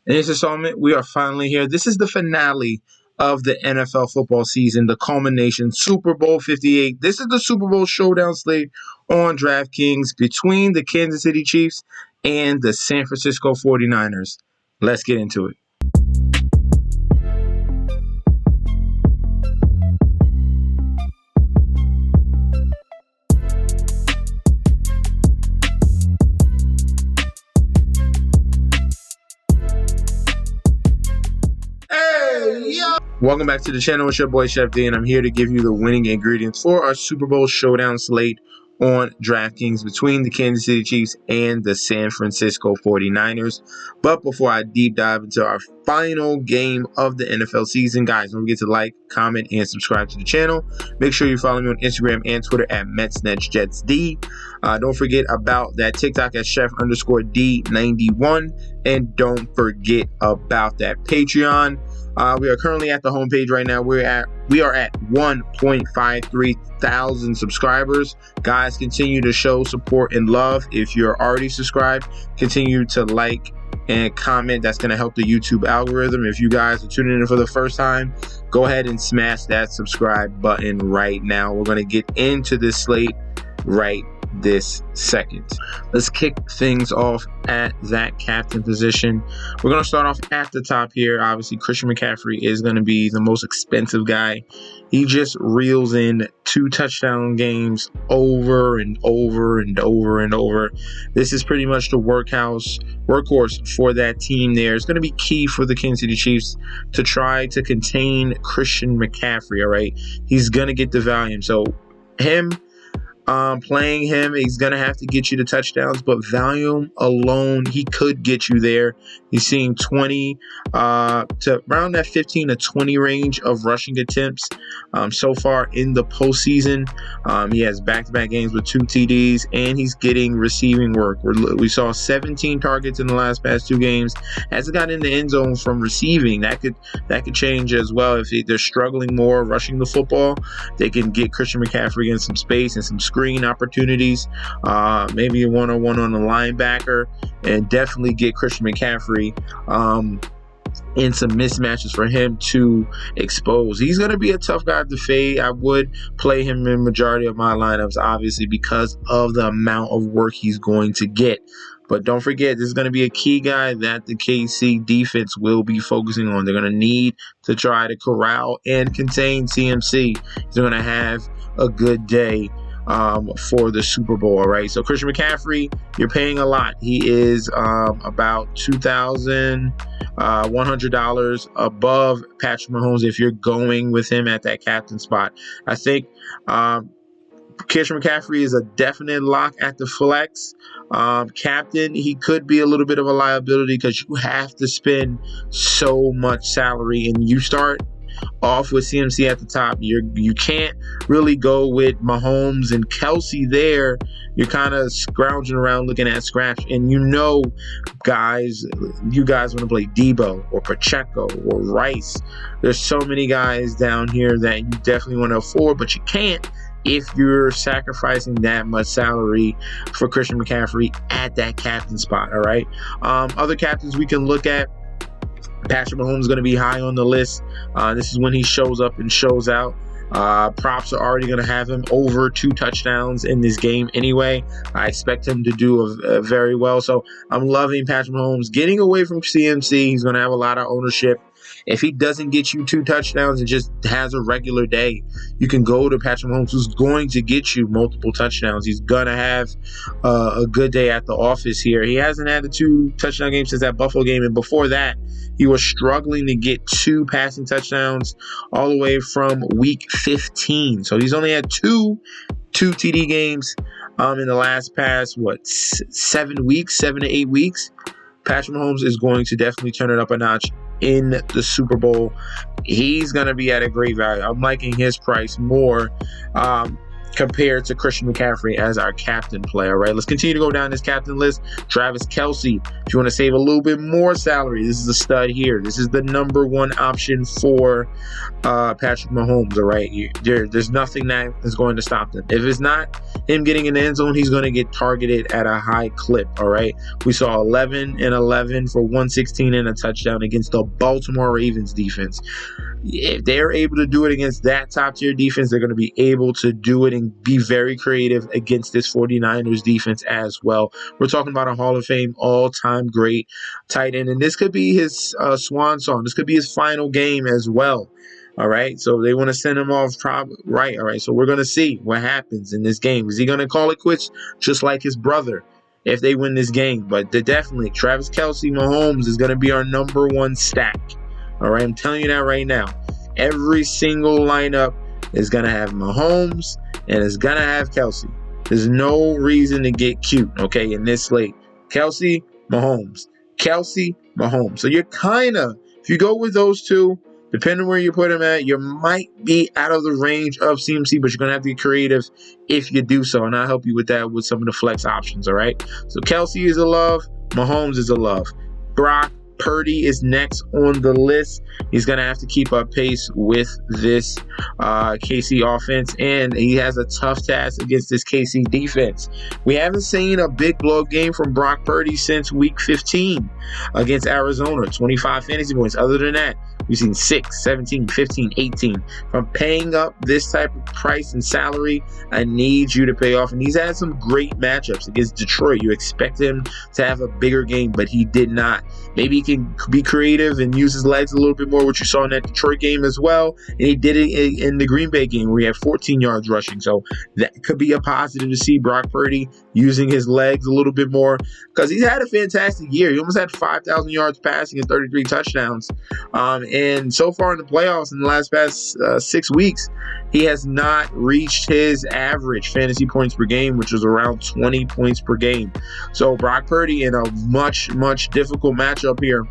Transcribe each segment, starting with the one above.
In this installment, we are finally here. This is the finale of the NFL football season, the culmination, Super Bowl 58. This is the Super Bowl showdown slate on Draftkings between the Kansas City Chiefs and the San Francisco 49ers. Let's get into it. Welcome back to the channel. It's your boy Chef D, and I'm here to give you the winning ingredients for our Super Bowl showdown slate on DraftKings between the Kansas City Chiefs and the San Francisco 49ers. But before I deep dive into our final game of the NFL season, guys, don't forget to like, comment, and subscribe to the channel. Make sure you follow me on Instagram and Twitter at MetsNetsJetsD. Don't forget about that TikTok at Chef_D91. And don't forget about that Patreon. We are currently at the homepage right now. We are at 1.53 thousand subscribers. Guys, continue to show support and love. If you're already subscribed, continue to like and comment. That's going to help the YouTube algorithm. If you guys are tuning in for the first time, go ahead and smash that subscribe button right now. We're going to get into this slate right this second. Let's kick things off at that captain position. We're going to start off at the top here. Obviously, Christian McCaffrey is going to be the most expensive guy. He just reels in 2 touchdown games over and over and over and over. This is pretty much the workhorse for that team there. It's going to be key for the Kansas City Chiefs to try to contain Christian McCaffrey, all right? He's going to get the volume. So playing him, he's going to have to get you the touchdowns, but volume alone, he could get you there. He's seeing 20 to around that 15 to 20 range of rushing attempts so far in the postseason. He has back-to-back games with 2 TDs, and he's getting receiving work. We saw 17 targets in the past 2 games. Hasn't got in the end zone from receiving. That could change as well. If they're struggling more rushing the football, they can get Christian McCaffrey in some space and some screen opportunities, maybe a one-on-one on the linebacker, and definitely get Christian McCaffrey in some mismatches for him to expose. He's going to be a tough guy to fade. I would play him in majority of my lineups, obviously, because of the amount of work he's going to get. But don't forget, this is going to be a key guy that the KC defense will be focusing on. They're going to need to try to corral and contain CMC. He's going to have a good day for the Super Bowl, all right? So Christian McCaffrey, you're paying a lot. He is about $2,100 above Patrick Mahomes if you're going with him at that captain spot. I think Christian McCaffrey is a definite lock at the flex. Captain, he could be a little bit of a liability because you have to spend so much salary, and you start off with CMC at the top. You can't really go with Mahomes and Kelsey there. You're kind of scrounging around looking at scratch, and you guys want to play Debo or Pacheco or Rice. There's so many guys down here that you definitely want to afford, but you can't if you're sacrificing that much salary for Christian McCaffrey at that captain spot, all right? Other captains we can look at, Patrick Mahomes is going to be high on the list. This is when he shows up and shows out. Props are already going to have him over 2 touchdowns in this game anyway. I expect him to do very well. So I'm loving Patrick Mahomes. Getting away from CMC, he's going to have a lot of ownership. If he doesn't get you 2 touchdowns and just has a regular day, you can go to Patrick Mahomes, who's going to get you multiple touchdowns. He's going to have a good day at the office here. He hasn't had a 2 touchdown game since that Buffalo game, and before that, he was struggling to get 2 passing touchdowns all the way from week 15. So he's only had two TD games in the past 7 to 8 weeks. Patrick Mahomes is going to definitely turn it up a notch in the Super Bowl. He's going to be at a great value. I'm liking his price more. compared to Christian McCaffrey as our captain player. All right, let's continue to go down this captain list. Travis Kelce, if you want to save a little bit more salary, this is a stud here. This is the number one option for Patrick Mahomes. All right, there's nothing that is going to stop them. If it's not him getting in the end zone, he's going to get targeted at a high clip. All right, we saw 11 and 11 for 116 and a touchdown against the Baltimore Ravens defense. If they're able to do it against that top tier defense, they're going to be able to do it and be very creative against this 49ers defense as well. We're talking about a Hall of Fame all-time great tight end, and this could be his swan song. This could be his final game as well. All right, so they want to send him off. Right, all right, so we're going to see what happens in this game. Is he going to call it quits just like his brother if they win this game? But definitely, Travis Kelce, Mahomes is going to be our number one stack. All right, I'm telling you that right now. Every single lineup is going to have Mahomes and it's going to have Kelce. There's no reason to get cute, okay, in this slate. Kelce, Mahomes. Kelce, Mahomes. So you're kind of, if you go with those two, depending where you put them at, you might be out of the range of CMC, but you're going to have to be creative if you do so. And I'll help you with that with some of the flex options, all right? So Kelce is a love. Mahomes is a love. Brock Purdy is next on the list. He's going to have to keep up pace with this KC offense, and he has a tough task against this KC defense. We haven't seen a big blow game from Brock Purdy since week 15 against Arizona, 25 fantasy points. Other than that, we've seen 6, 17, 15, 18. From paying up this type of price and salary, I need you to pay off. And he's had some great matchups against Detroit. You expect him to have a bigger game, but he did not. Maybe he can be creative and use his legs a little bit more, which you saw in that Detroit game as well. And he did it in the Green Bay game where he had 14 yards rushing. So that could be a positive to see Brock Purdy using his legs a little bit more, because he's had a fantastic year. He almost had 5,000 yards passing and 33 touchdowns. And so far in the playoffs in the past 6 weeks, he has not reached his average fantasy points per game, which is around 20 points per game. So Brock Purdy in a much, much difficult matchup here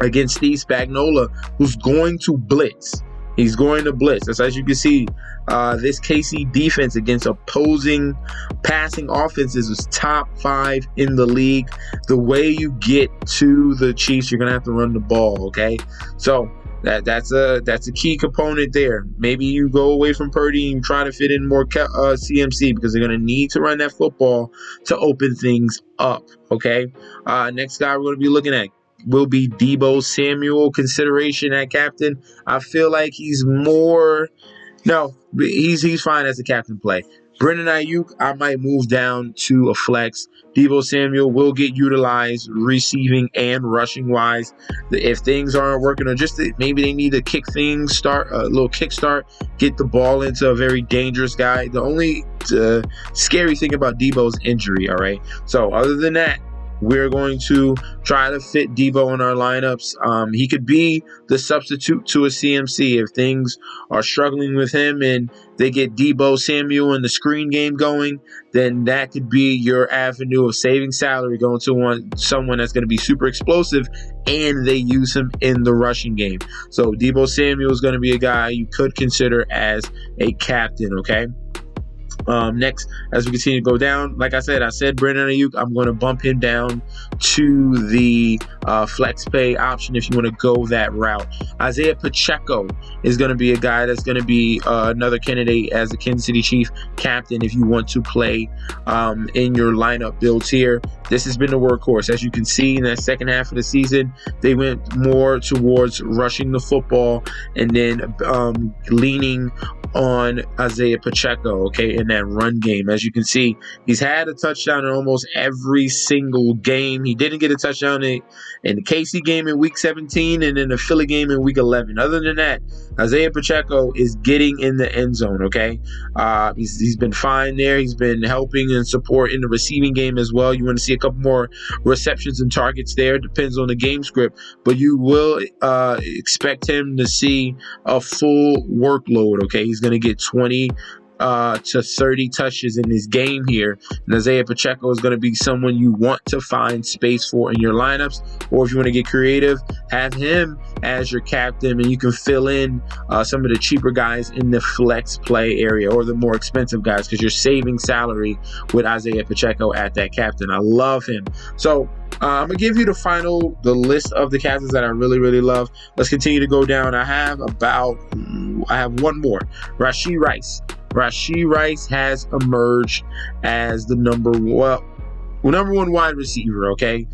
against Steve Spagnuolo, who's going to blitz. He's going to blitz. As you can see, this KC defense against opposing passing offenses is top 5 in the league. The way you get to the Chiefs, you're going to have to run the ball, okay? So that's a key component there. Maybe you go away from Purdy and try to fit in more CMC, because they're going to need to run that football to open things up, okay? Next guy we're going to be looking at will be Deebo Samuel. Consideration at captain. I feel like he's fine as a captain play. Brandon Ayuk, I might move down to a flex. Deebo Samuel will get utilized receiving and rushing wise. If things aren't working, or just maybe they need to a little kickstart, get the ball into a very dangerous guy. The only scary thing about Deebo's injury, all right? So other than that, we're going to try to fit Deebo in our lineups. He could be the substitute to a CMC if things are struggling with him and they get Deebo Samuel in the screen game going. Then that could be your avenue of saving salary, going to someone that's going to be super explosive, and they use him in the rushing game. So Deebo Samuel is going to be a guy you could consider as a captain, okay? Next, as we continue to go down, like I said Brandon Ayuk. I'm going to bump him down to the flex pay option if you want to go that route. Isaiah Pacheco is going to be a guy that's going to be another candidate as the Kansas City Chief captain if you want to play in your lineup builds here. This has been the workhorse. As you can see, in that second half of the season, they went more towards rushing the football and then leaning on Isaiah Pacheco, okay, in that run game. As you can see, he's had a touchdown in almost every single game. He didn't get a touchdown in the KC game in week 17 and in the Philly game in week 11. Other than that, Isaiah Pacheco is getting in the end zone, okay? He's been fine there. He's been helping and support in the receiving game as well. You want to see a couple more receptions and targets there. Depends on the game script, but you will expect him to see a full workload, okay? He's going to get 20 to 30 touches in this game here. And Isaiah Pacheco is going to be someone you want to find space for in your lineups, or if you want to get creative, have him as your captain, and you can fill in some of the cheaper guys in the flex play area, or the more expensive guys, because you're saving salary with Isaiah Pacheco at that captain. I love him. So I'm going to give you the list of the captains that I really, really love. Let's continue to go down. I have one more. Rashee Rice. Rashee Rice has emerged as the number one wide receiver, okay?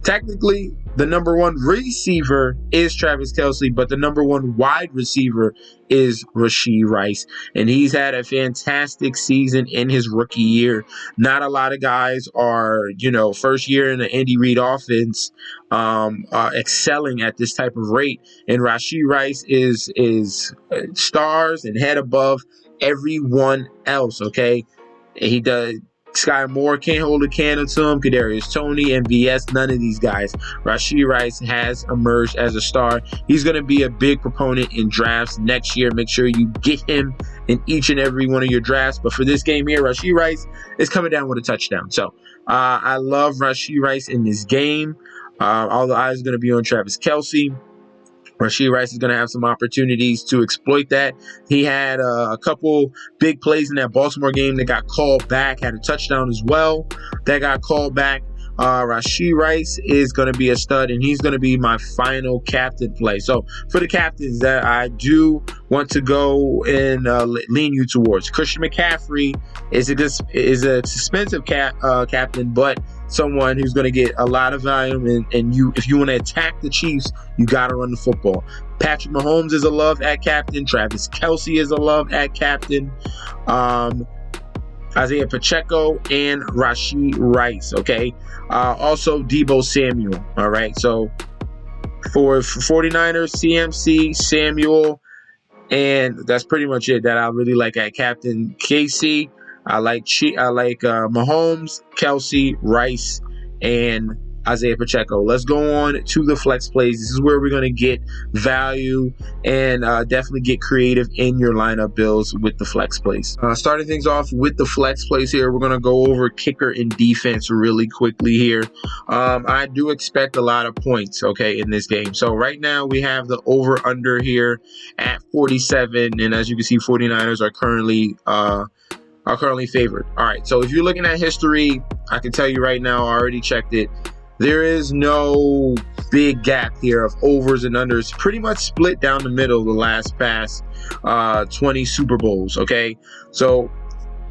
Technically, the number one receiver is Travis Kelce, but the number one wide receiver is Rashee Rice. And he's had a fantastic season in his rookie year. Not a lot of guys are, first year in the Andy Reid offense, excelling at this type of rate. And Rashee Rice is stars and head above everyone else, okay? He does. Sky Moore can't hold a candle to him. Kadarius Toney, MVS, none of these guys. Rashee Rice has emerged as a star. He's going to be a big proponent in drafts next year. Make sure you get him in each and every one of your drafts. But for this game here, Rashee Rice is coming down with a touchdown. So I love Rashee Rice in this game. All the eyes are going to be on Travis Kelce. Rashee Rice is going to have some opportunities to exploit that. He had a couple big plays in that Baltimore game that got called back, had a touchdown as well that got called back. Rashee Rice is going to be a stud, and he's going to be my final captain play. So for the captains that I do want to go and lean you towards, Christian McCaffrey is a expensive captain, but someone who's going to get a lot of volume, and if you want to attack the Chiefs, you got to run the football. Patrick Mahomes is a love at captain. Travis Kelce is a love at captain. Isaiah Pacheco and Rashee Rice, okay? Also, Deebo Samuel, all right? So for 49ers, CMC, Samuel, and that's pretty much it that I really like at captain. KC, I like Mahomes, Kelce, Rice, and Isaiah Pacheco. Let's go on to the flex plays. This is where we're going to get value and definitely get creative in your lineup builds with the flex plays. Starting things off with the flex plays here, we're going to go over kicker and defense really quickly here. I do expect a lot of points, okay, in this game. So right now we have the over-under here at 47, and as you can see, 49ers are currently favored. All right, so if you're looking at history, I can tell you right now, I already checked it. There is no big gap here of overs and unders. Pretty much split down the middle the past 20 Super Bowls, okay? So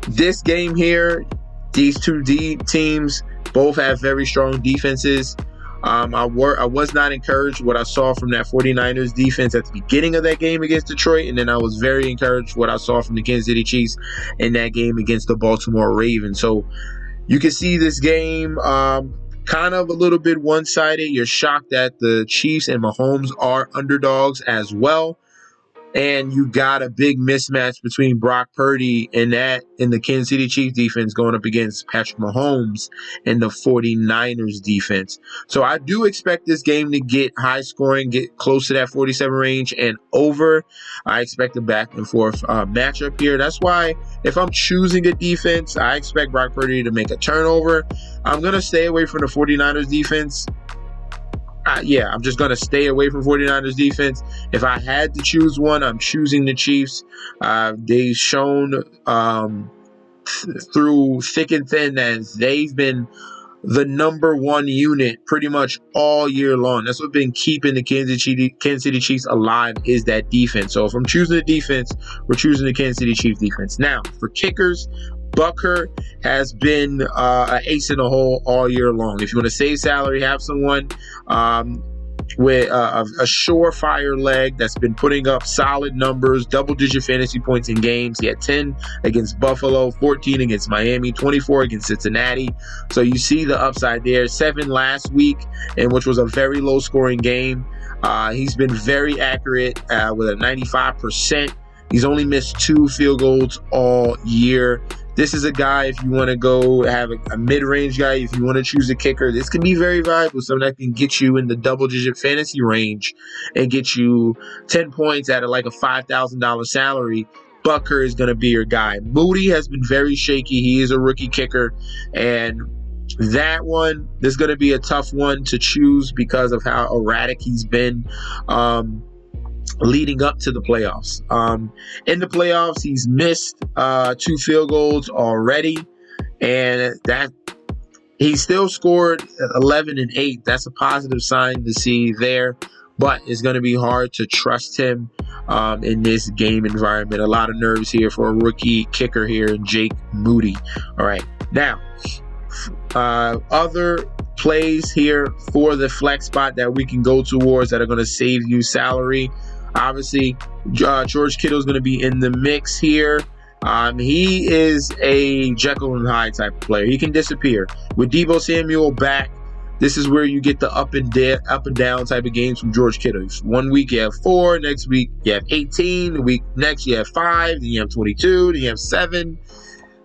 this game here, these two teams both have very strong defenses. I was not encouraged what I saw from that 49ers defense at the beginning of that game against Detroit, and then I was very encouraged what I saw from the Kansas City Chiefs in that game against the Baltimore Ravens. So you can see this game kind of a little bit one-sided. You're shocked that the Chiefs and Mahomes are underdogs as well. And you got a big mismatch between Brock Purdy and the Kansas City Chiefs defense going up against Patrick Mahomes and the 49ers defense. So I do expect this game to get high scoring, get close to that 47 range and over. I expect a back and forth matchup here. That's why if I'm choosing a defense, I expect Brock Purdy to make a turnover. I'm going to stay away from the 49ers defense. I'm just going to stay away from 49ers defense. If I had to choose one, I'm choosing the Chiefs. They've shown through thick and thin that they've been the number one unit pretty much all year long. That's what's been keeping the Kansas City Chiefs alive, is that defense. So if I'm choosing the defense, we're choosing the Kansas City Chiefs defense. Now, for kickers, Bucker has been an ace in the hole all year long. If you want to save salary, have someone with a surefire leg that's been putting up solid numbers, double-digit fantasy points in games. He had 10 against Buffalo, 14 against Miami, 24 against Cincinnati. So you see the upside there. 7 last week, and which was a very low-scoring game. He's been very accurate with a 95%. He's only missed 2 field goals all year. This is a guy, if you want to go have a mid-range guy, if you want to choose a kicker, this can be very valuable. Someone that can get you in the double-digit fantasy range and get you 10 points at like a $5,000 salary. Bucker is going to be your guy. Moody has been very shaky. He is a rookie kicker, and that one is going to be a tough one to choose because of how erratic he's been leading up to the playoffs. In the playoffs, he's missed 2 field goals already, and that he still scored 11 and 8. That's a positive sign to see there, but it's going to be hard to trust him in this game environment. A lot of nerves here for a rookie kicker here in Jake Moody. All right, now other plays here for the flex spot that we can go towards that are going to save you salary. Obviously, George Kittle is going to be in the mix here. He is a Jekyll and Hyde type of player. He can disappear. With Deebo Samuel back, this is where you get the up and down type of games from George Kittle. 1 week you have 4, next week you have 18, the week next you have 5, then you have 22, then you have 7.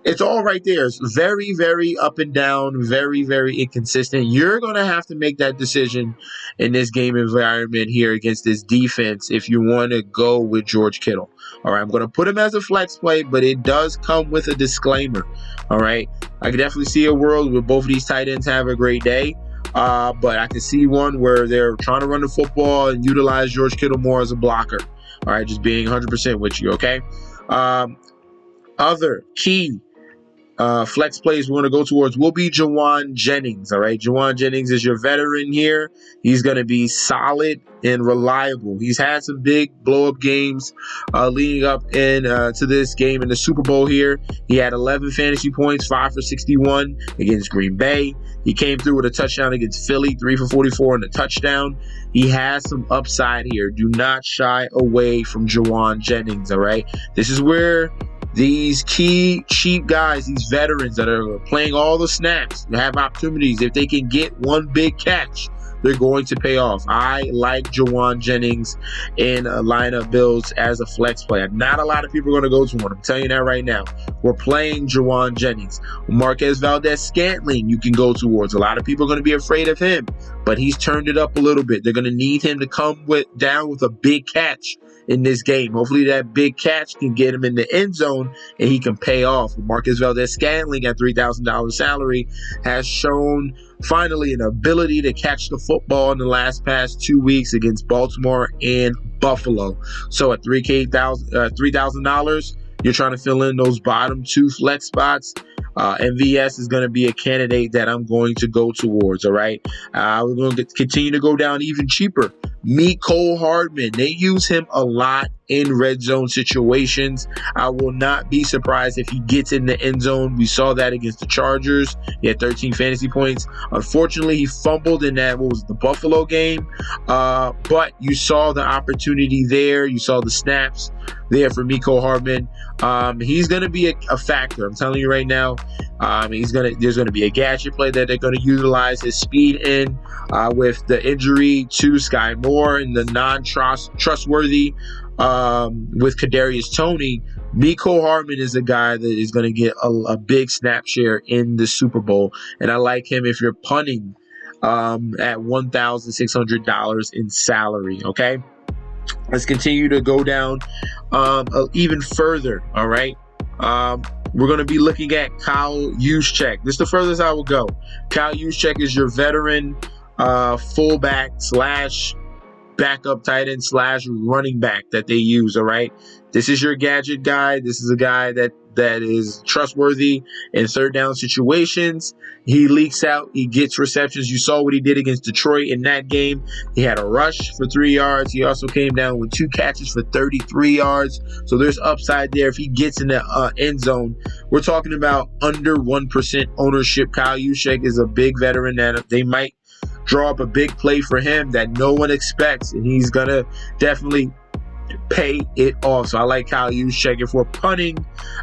It's all right there. It's very, very up and down, very, very inconsistent. You're going to have to make that decision in this game environment here against this defense if you want to go with George Kittle. All right, I'm going to put him as a flex play, but it does come with a disclaimer. All right, I can definitely see a world where both of these tight ends have a great day, but I can see one where they're trying to run the football and utilize George Kittle more as a blocker. All right, just being 100% with you, okay? Other key flex plays we want to go towards will be Jawan Jennings. All right, Jawan Jennings is your veteran here. He's going to be solid and reliable. He's had some big blow-up games leading up to this game in the Super Bowl here. He had 11 fantasy points, 5 for 61 against Green Bay. He came through with a touchdown against Philly, 3 for 44 and a touchdown. He has some upside here. Do not shy away from Jawan Jennings, all right? This is where these key cheap guys, these veterans that are playing all the snaps, have opportunities. If they can get one big catch, they're going to pay off. I like Jawan Jennings in lineup builds as a flex player. Not a lot of people are going to go to one. I'm telling you that right now. We're playing Jawan Jennings. Marquez Valdez-Scantling you can go towards. A lot of people are going to be afraid of him, but he's turned it up a little bit. They're going to need him to come down with a big catch in this game. Hopefully that big catch can get him in the end zone and he can pay off. Marquez Valdez-Scantling at $3,000 salary has shown finally an ability to catch the football in the past 2 weeks against Baltimore and Buffalo. So at $3,000, you're trying to fill in those bottom 2 flex spots. MVS is going to be a candidate that I'm going to go towards, all right? We're going to continue to go down even cheaper. Mecole Hardman, they use him a lot in red zone situations. I will not be surprised if he gets in the end zone. We saw that against the Chargers. He had 13 fantasy points. Unfortunately, he fumbled in that, the Buffalo game. But you saw the opportunity there. You saw the snaps there for Mecole Hardman. He's going to be a factor. I'm telling you right now. There's going to be a gadget play that they're going to utilize his speed in with the injury to Sky Moore and the non-trustworthy with Kadarius Toney. Mecole Hardman is a guy that is going to get a big snap share in the Super Bowl, and I like him if you're punting at $1,600 in salary. Okay, let's continue to go down even further. All right. We're going to be looking at Kyle Juszczyk. This is the furthest I will go. Kyle Juszczyk is your veteran fullback / backup tight end / running back that they use, all right? This is your gadget guy. This is a guy that is trustworthy in third down situations. He leaks out. He gets receptions. You saw what he did against Detroit in that game. He had a rush for 3 yards. He also came down with 2 catches for 33 yards. So there's upside there if he gets in the end zone. We're talking about under 1% ownership. Kyle Juszczyk is a big veteran that they might draw up a big play for him that no one expects, and he's going to definitely pay it off. So I like Kyle Juszczyk. If we're punting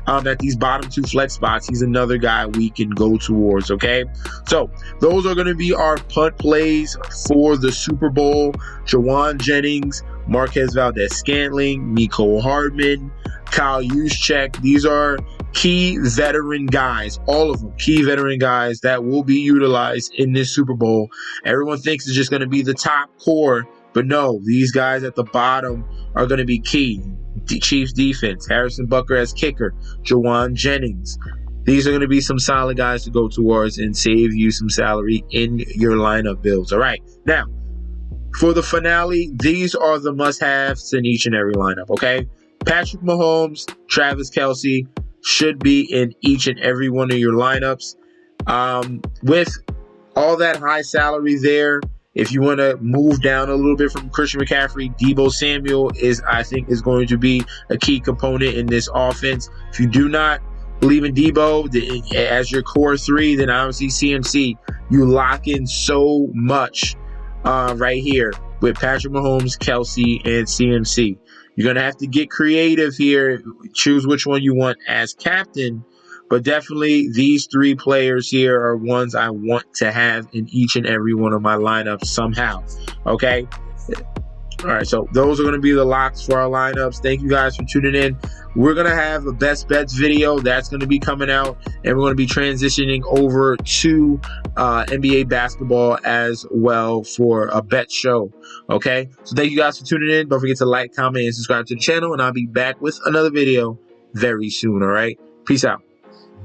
at these bottom 2 flex spots, he's another guy we can go towards, okay? So those are going to be our punt plays for the Super Bowl. Jawan Jennings, Marquez Valdez-Scantling, Mecole Hardman, Kyle Juszczyk. These are key veteran guys, all of them key veteran guys that will be utilized in this Super Bowl. Everyone thinks it's just going to be the top core, but no, these guys at the bottom are going to be key. Chiefs defense, Harrison Butker as kicker, Jawan Jennings. These are going to be some solid guys to go towards and save you some salary in your lineup builds. All right. Now, for the finale, these are the must-haves in each and every lineup, okay? Patrick Mahomes, Travis Kelce should be in each and every one of your lineups. With all that high salary there, if you want to move down a little bit from Christian McCaffrey, Deebo Samuel I think is going to be a key component in this offense. If you do not believe in Deebo as your core three, then obviously CMC. You lock in so much right here with Patrick Mahomes, Kelce, and CMC. You're going to have to get creative here, choose which one you want as captain, but definitely these three players here are ones I want to have in each and every one of my lineups somehow, okay? All right, so those are going to be the locks for our lineups. Thank you guys for tuning in. We're going to have a best bets video that's going to be coming out, and we're going to be transitioning over to NBA basketball as well for a bet show. Okay, so thank you guys for tuning in. Don't forget to like, comment, and subscribe to the channel, and I'll be back with another video very soon. All right, peace out.